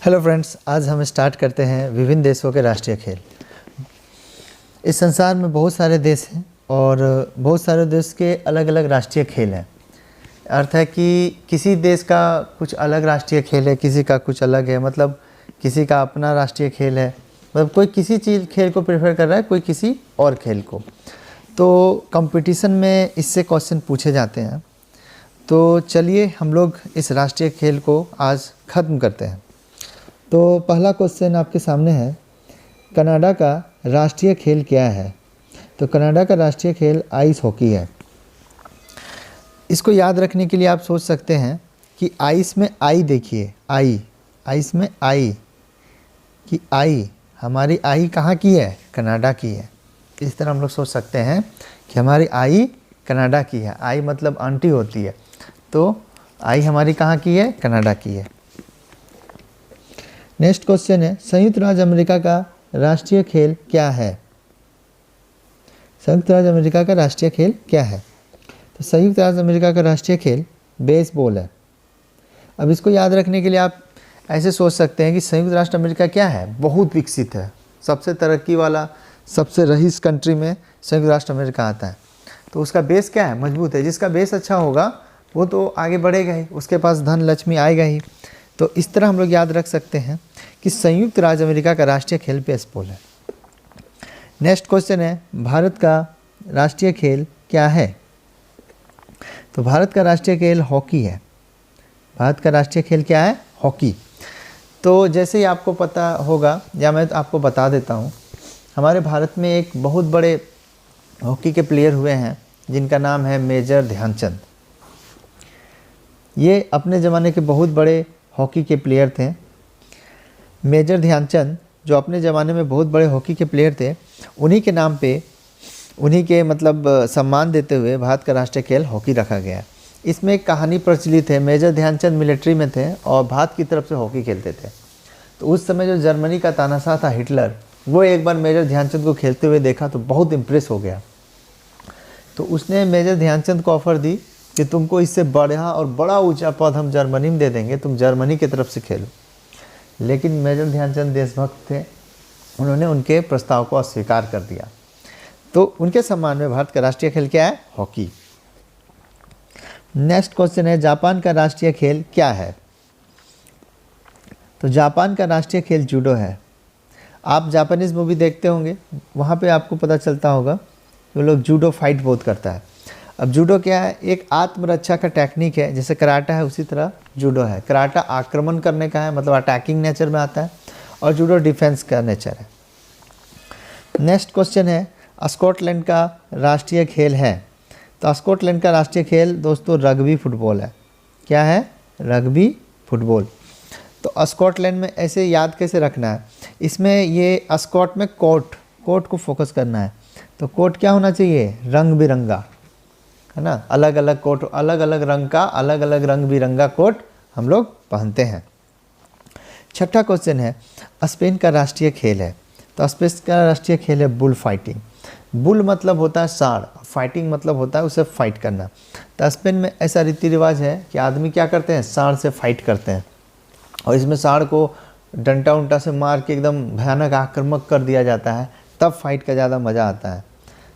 Hello friends, आज हम start करते हैं विभिन्न देशों के राष्ट्रीय खेल। इस संसार में बहुत सारे देश हैं और बहुत सारे देश के अलग अलग राष्ट्रीय खेल हैं। अर्थ है कि किसी देश का कुछ अलग राष्ट्रीय खेल है, किसी का कुछ अलग है, मतलब किसी का अपना राष्ट्रीय खेल है, मतलब कोई किसी चीज़ खेल को प्रेफर कर रहा है, कोई किसी और खेल को। तो कंपटीशन में इससे क्वेश्चन पूछे जाते हैं। तो चलिए हम लोग इस राष्ट्रीय खेल को आज ख़त्म करते हैं। तो पहला क्वेश्चन आपके सामने है, कनाडा का राष्ट्रीय खेल क्या है? तो कनाडा का राष्ट्रीय खेल आइस हॉकी है। इसको याद रखने के लिए आप सोच सकते हैं कि आइस में आई देखिए, आइस में आई कि आई हमारी आई कहाँ की है? कनाडा की है। इस तरह हम लोग सोच सकते हैं कि हमारी आई कनाडा की है। आई मतलब आंटी होती है, तो आई हमारी कहाँ की है? कनाडा की है। नेक्स्ट क्वेश्चन है, संयुक्त राज्य अमेरिका का राष्ट्रीय खेल क्या है? संयुक्त राज्य अमेरिका का राष्ट्रीय खेल क्या है? तो संयुक्त राज्य अमेरिका का राष्ट्रीय खेल बेसबॉल है। अब इसको याद रखने के लिए आप ऐसे सोच सकते हैं कि संयुक्त राष्ट्र अमेरिका क्या है? बहुत विकसित है, सबसे तरक्की वाला, सबसे रईस कंट्री में संयुक्त राष्ट्र अमेरिका आता है। तो उसका बेस क्या है? मजबूत है। जिसका बेस अच्छा होगा वो तो आगे बढ़ेगा ही, उसके पास धन लक्ष्मी आएगा ही। तो इस तरह हम लोग याद रख सकते हैं कि संयुक्त राज्य अमेरिका का राष्ट्रीय खेल बेसबॉल है। नेक्स्ट क्वेश्चन है, भारत का राष्ट्रीय खेल क्या है? तो भारत का राष्ट्रीय खेल हॉकी है। भारत का राष्ट्रीय खेल क्या है? हॉकी। तो जैसे ही आपको पता होगा, या मैं आपको बता देता हूँ, हमारे भारत में एक बहुत बड़े हॉकी के प्लेयर हुए हैं जिनका नाम है मेजर ध्यानचंद। ये अपने ज़माने के बहुत बड़े हॉकी के प्लेयर थे। मेजर ध्यानचंद जो अपने ज़माने में बहुत बड़े हॉकी के प्लेयर थे, उन्हीं के नाम पे, उन्हीं के मतलब सम्मान देते हुए भारत का राष्ट्रीय खेल हॉकी रखा गया। इसमें एक कहानी प्रचलित है। मेजर ध्यानचंद मिलिट्री में थे और भारत की तरफ से हॉकी खेलते थे। तो उस समय जो जर्मनी का तानाशाह था हिटलर, वो एक बार मेजर ध्यानचंद को खेलते हुए देखा तो बहुत इम्प्रेस हो गया। तो उसने मेजर ध्यानचंद को ऑफ़र दी कि तुमको इससे बढ़ा और बड़ा ऊंचा पद हम जर्मनी में दे देंगे, तुम जर्मनी की तरफ से खेलो। लेकिन मेजर ध्यानचंद देशभक्त थे, उन्होंने उनके प्रस्ताव को अस्वीकार कर दिया। तो उनके सम्मान में भारत का राष्ट्रीय खेल क्या है? हॉकी। नेक्स्ट क्वेश्चन है, जापान का राष्ट्रीय खेल क्या है? तो जापान का राष्ट्रीय खेल जूडो है। आप जापानीज़ मूवी देखते होंगे, वहाँ पे आपको पता चलता होगा कि वो लोग जूडो फाइट बहुत करता है। अब जूडो क्या है? एक आत्मरक्षा का टेक्निक है। जैसे कराटा है उसी तरह जूडो है। कराटा आक्रमण करने का है, मतलब अटैकिंग नेचर में आता है, और जूडो डिफेंस का नेचर है। नेक्स्ट क्वेश्चन है, स्कॉटलैंड का राष्ट्रीय खेल है। तो स्कॉटलैंड का राष्ट्रीय खेल दोस्तों रग्बी फुटबॉल है। क्या है? Rugby football. तो स्कॉटलैंड में ऐसे याद कैसे रखना है? इसमें ये स्कॉट में कोट को फोकस करना है। तो कोट क्या होना चाहिए? रंग बिरंगा, है ना। अलग अलग कोट, अलग अलग रंग का, अलग अलग रंग बिरंगा कोट हम लोग पहनते हैं। छठा क्वेश्चन है, स्पेन का राष्ट्रीय खेल है। तो स्पेन का राष्ट्रीय खेल है बुल फाइटिंग। बुल मतलब होता है सांड, फाइटिंग मतलब होता है उसे फाइट करना। तो स्पेन में ऐसा रीति रिवाज है कि आदमी क्या करते हैं? सांड से फाइट करते हैं, और इसमें सांड को डंटा उंटा से मार के एकदम भयानक आक्रामक कर दिया जाता है, तब फाइट का ज़्यादा मज़ा आता है।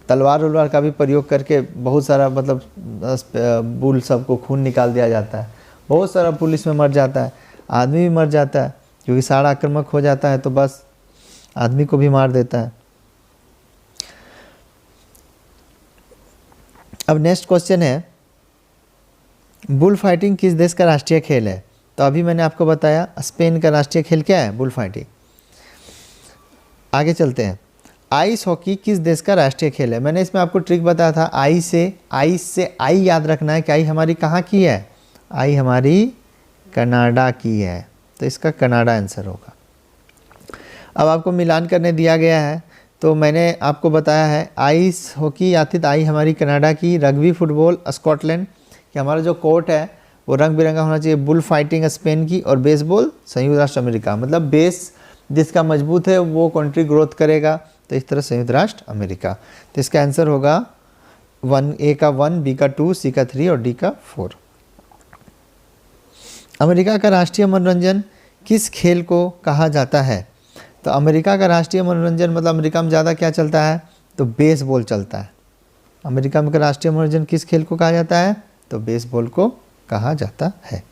तलवार उलवार का भी प्रयोग करके बहुत सारा मतलब बुल सबको खून निकाल दिया जाता है। बहुत सारा बुल इसमें मर जाता है, आदमी भी मर जाता है, क्योंकि सांड आक्रामक हो जाता है तो बस आदमी को भी मार देता है। अब नेक्स्ट क्वेश्चन है, बुल फाइटिंग किस देश का राष्ट्रीय खेल है? तो अभी मैंने आपको बताया स्पेन का राष्ट्रीय खेल क्या है? Bull fighting. आगे चलते हैं, आइस हॉकी किस देश का राष्ट्रीय खेल है? मैंने इसमें आपको ट्रिक बताया था, आइस से आई याद रखना है कि आई हमारी कहाँ की है? आई हमारी कनाडा की है। तो इसका कनाडा आंसर होगा। अब आपको मिलान करने दिया गया है, तो मैंने आपको बताया है आइस हॉकी याथित आई हमारी कनाडा की, रग्बी फुटबॉल स्कॉटलैंड, कि हमारा जो कोर्ट है वो रंग बिरंगा होना चाहिए, बुल फाइटिंग स्पेन की, और बेसबॉल संयुक्त राष्ट्र अमेरिका। मतलब बेस जिसका मजबूत है वो कंट्री ग्रोथ करेगा। तो इस तरह संयुक्त राष्ट्र अमेरिका। तो इसका आंसर होगा 1, ए का 1, बी का 2, सी का 3 और डी का 4। अमेरिका का राष्ट्रीय मनोरंजन किस खेल को कहा जाता है? तो अमेरिका का राष्ट्रीय मनोरंजन, मतलब अमेरिका में ज़्यादा क्या चलता है? तो बेसबॉल चलता है। अमेरिका में का राष्ट्रीय मनोरंजन किस खेल को कहा जाता है? तो बेसबॉल को कहा जाता है।